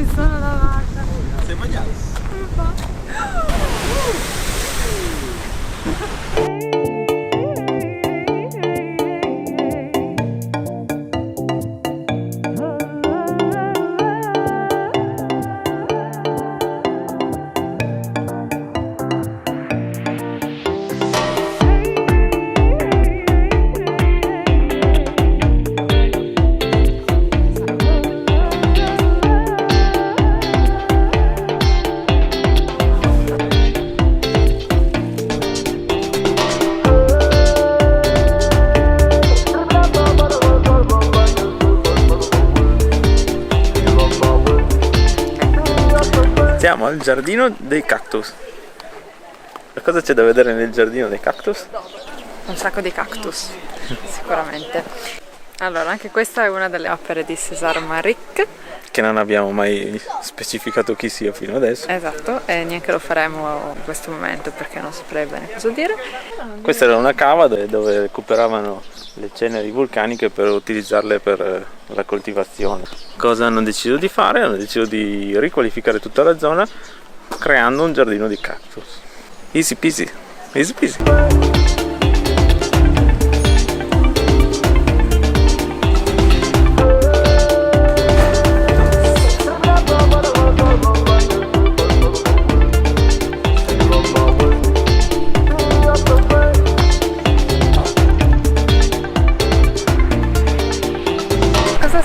mi sono lavata. Sei bagnato? Siamo al giardino dei cactus. Cosa c'è da vedere nel giardino dei cactus? Un sacco di cactus, sicuramente. Allora, anche questa è una delle opere di César Manrique. Che non abbiamo mai specificato chi sia fino adesso. Esatto, e neanche lo faremo in questo momento perché non saprei bene cosa dire. Questa era una cava dove recuperavano le ceneri vulcaniche per utilizzarle per la coltivazione. Cosa hanno deciso di fare? Hanno deciso di riqualificare tutta la zona creando un giardino di cactus. Easy peasy, easy peasy.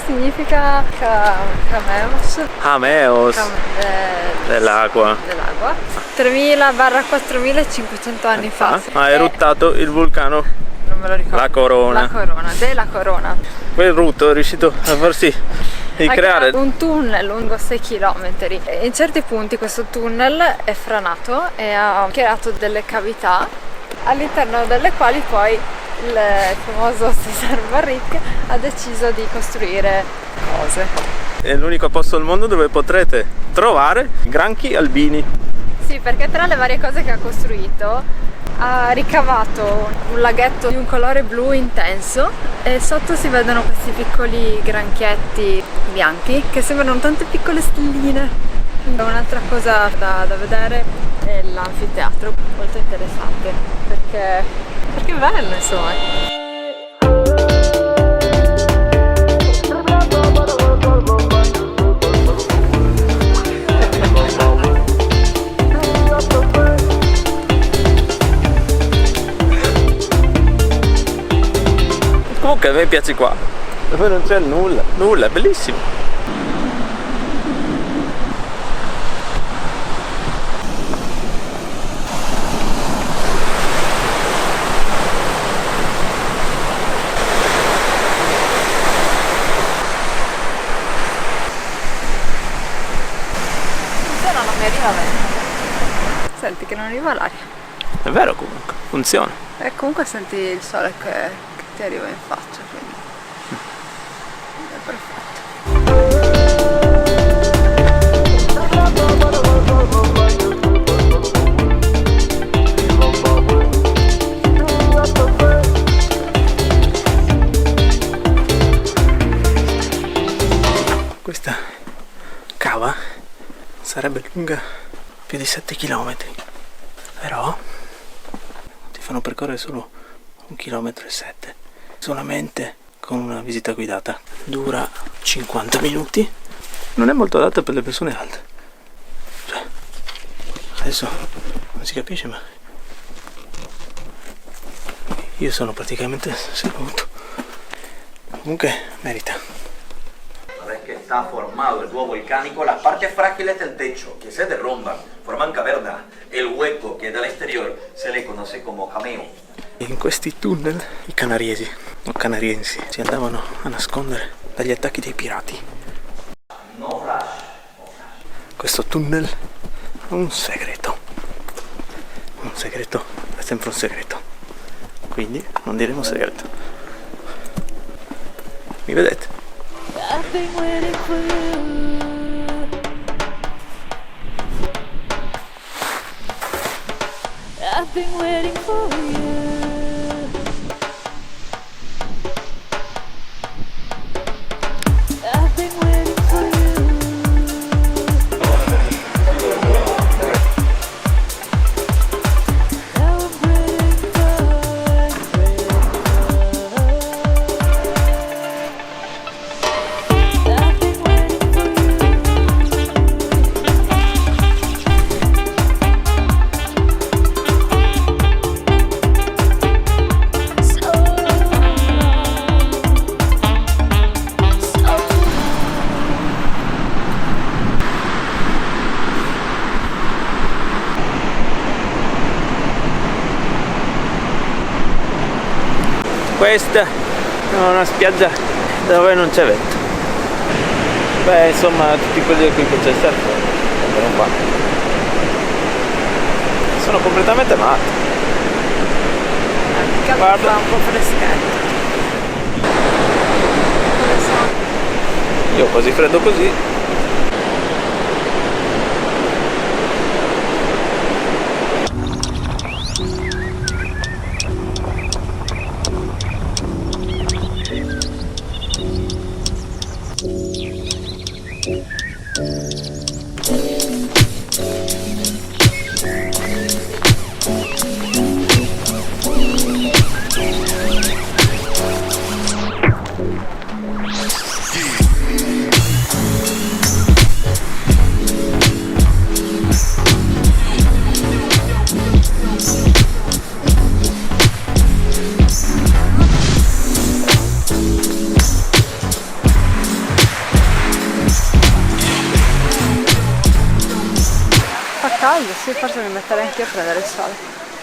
Significa Cameos. Hameos dell'acqua. 3000-4500 anni fa. Ha eruttato il vulcano. Non me lo ricordo. La Corona. La Corona, della Corona. Quel rutto è riuscito a far sì di creare un tunnel lungo 6 km. In certi punti questo tunnel è franato e ha creato delle cavità all'interno delle quali poi il famoso César Manrique ha deciso di costruire cose. È l'unico posto al mondo dove potrete trovare granchi albini. Sì, perché tra le varie cose che ha costruito ha ricavato un laghetto di un colore blu intenso e sotto si vedono questi piccoli granchietti bianchi che sembrano tante piccole stelline. Un'altra cosa da vedere è l'anfiteatro, molto interessante perché è bello, insomma. Comunque a me piace qua, dove non c'è nulla, è bellissimo. Non mi arriva bene. Senti che non arriva l'aria. È vero, comunque, funziona. E comunque senti il sole che ti arriva in faccia, quindi è perfetto. Questa cava sarebbe lunga più di 7 km, però ti fanno percorrere solo 1,7 km, solamente con una visita guidata. Dura 50 minuti, non è molto adatta per le persone alte. Cioè, adesso non si capisce, ma io sono praticamente seduto. Comunque merita. Que está formado el dúo volcánico, las partes frágiles del techo que se derrumban, forman cavernas. El hueco que dal exterior se le conoce como cameo. In questi tunnel i canariesi o canariensi si andavano a nascondere dagli attacchi dei pirati. No flash. Questo tunnel ha un segreto. Un segreto è sempre un segreto. Quindi non diremo segreto. Mi vedete? I've been waiting for you. I've been waiting for you. I've been waiting for you. Questa è una spiaggia dove non c'è vento. Beh, insomma, tutti quelli qui che c'è il surf vengono qua. Sono completamente matti. Guarda, fa un po' freschetto. Io ho quasi freddo così. Caldo, sì, forse mi metterei anche a prendere il sole.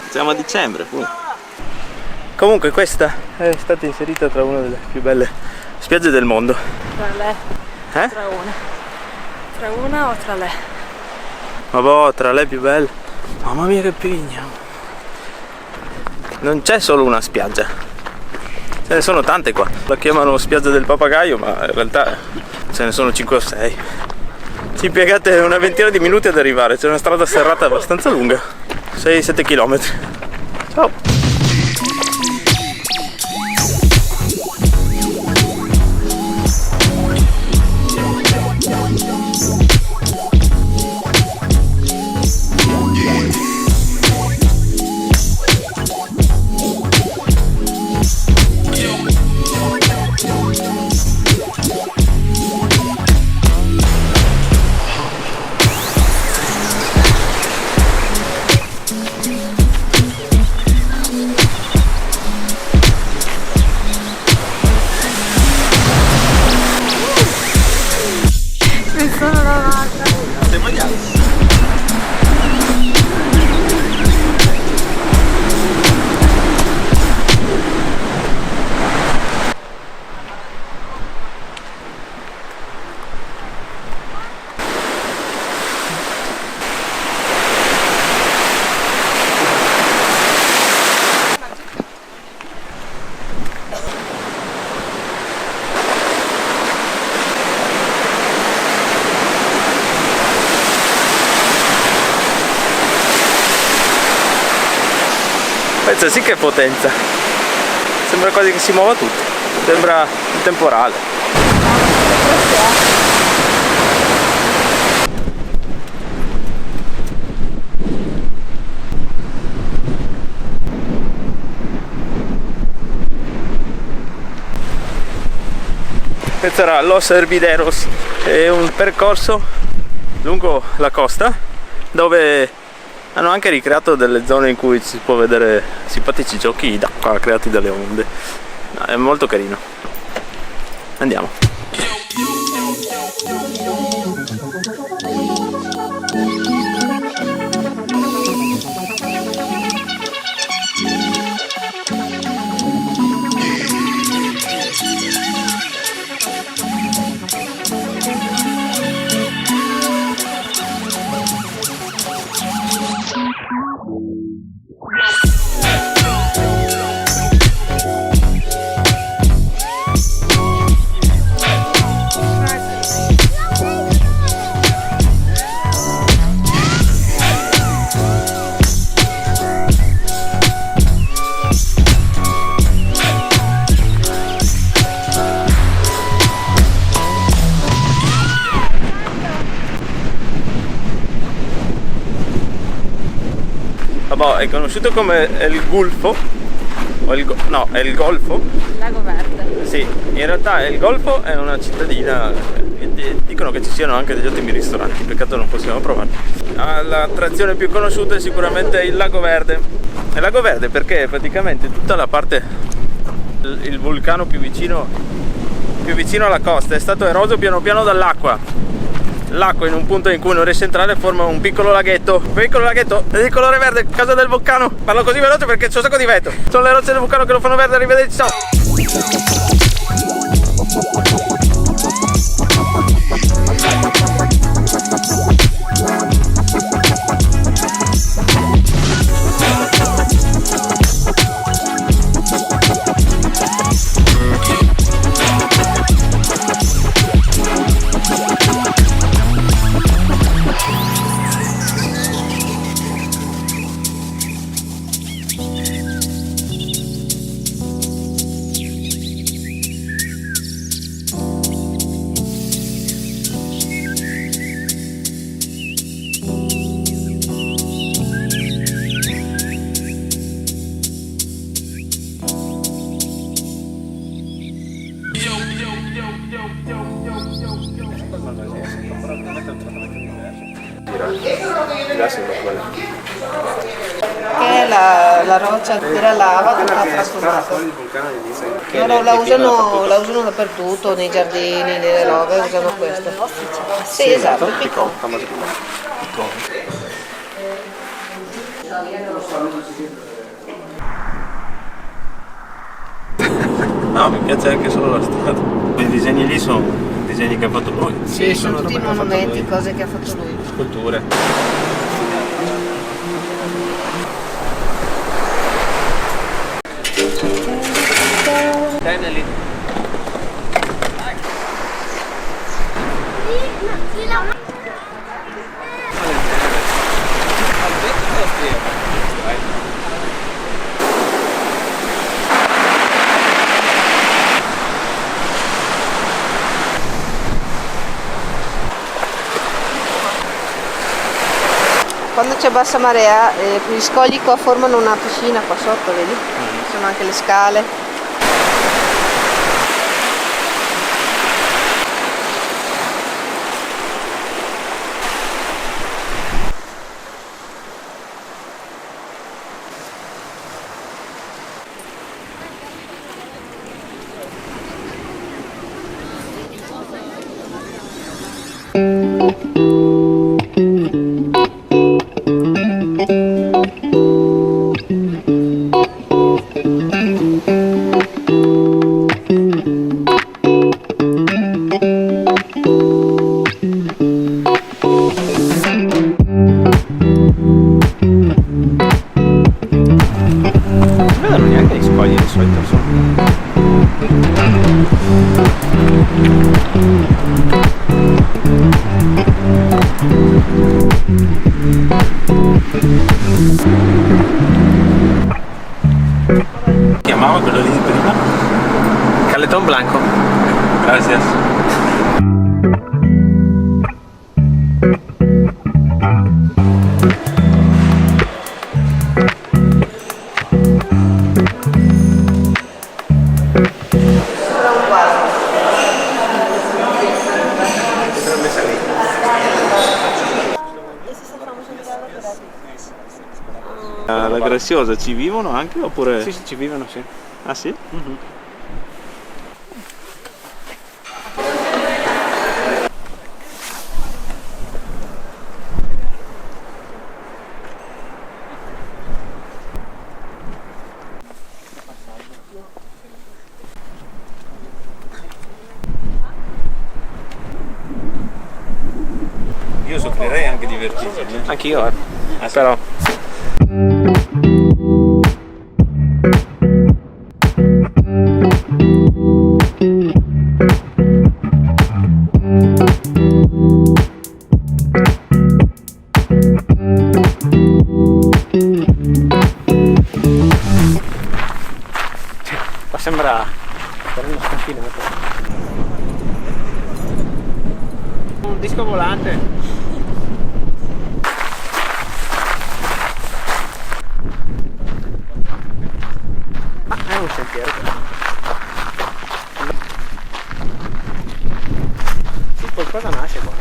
Siamo a dicembre, Comunque questa è stata inserita tra una delle più belle spiagge del mondo. Tra le? Tra una. Tra una o tra le? Ma boh, tra le più belle. Mamma mia che pigna. Non c'è solo una spiaggia. Ce ne sono tante qua. La chiamano spiaggia del papagaio, ma in realtà ce ne sono 5 o 6. Ci impiegate una ventina di minuti ad arrivare, c'è una strada serrata abbastanza lunga, 6-7 km. Ciao! Pensa, sì che è potenza. Sembra quasi che si muova tutto. Sembra il temporale. Questo era Los Hervideros, è un percorso lungo la costa dove hanno anche ricreato delle zone in cui si può vedere simpatici giochi d'acqua creati dalle onde. È molto carino. Andiamo. È conosciuto come il Golfo, no, è il Golfo. Lago Verde. Sì, in realtà il Golfo è una cittadina e dicono che ci siano anche degli ottimi ristoranti, peccato non possiamo provarli. L'attrazione più conosciuta è sicuramente il Lago Verde. Il Lago Verde perché praticamente tutta la parte, il vulcano più vicino alla costa è stato eroso piano piano dall'acqua. l'acqua in un punto in cui non riesce a entrare forma un piccolo laghetto di colore verde, casa del vulcano. Parlo così veloce perché c'è un sacco di vento. Sono le rocce del vulcano che lo fanno verde. Arrivederci, ciao. Che è la roccia della lava che ha trasformato. Loro la usano dappertutto, nei giardini, nelle robe, usano questo. Sì, esatto, il piccone. No, mi piace anche solo la strada. I disegni lì sono disegni che ha fatto lui. Sì, sono tutti monumenti, cose che ha fatto lui. Sculture. Teneli. Quando c'è bassa marea, gli scogli qua formano una piscina qua sotto, vedi? Ci sono anche le scale. Chiamava quello lì di prima? Caletón Blanco. Gracias. La Graziosa ci vivono anche oppure? Sì, ci vivono, sì. Ah sì? Mm-hmm. Io soffrirei anche di vertigini. Anch'io, però. Ma sembra uno sconfinato. Un disco volante. Ma è un sentiero. Sì, qualcosa nasce qua.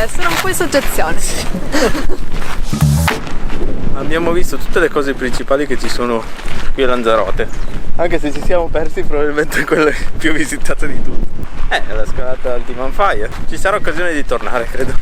sono un po' in soggezione. Abbiamo visto tutte le cose principali che ci sono qui a Lanzarote, anche se ci siamo persi probabilmente quelle più visitate di tutte. La scalata al Timanfaya. Ci sarà occasione di tornare, credo.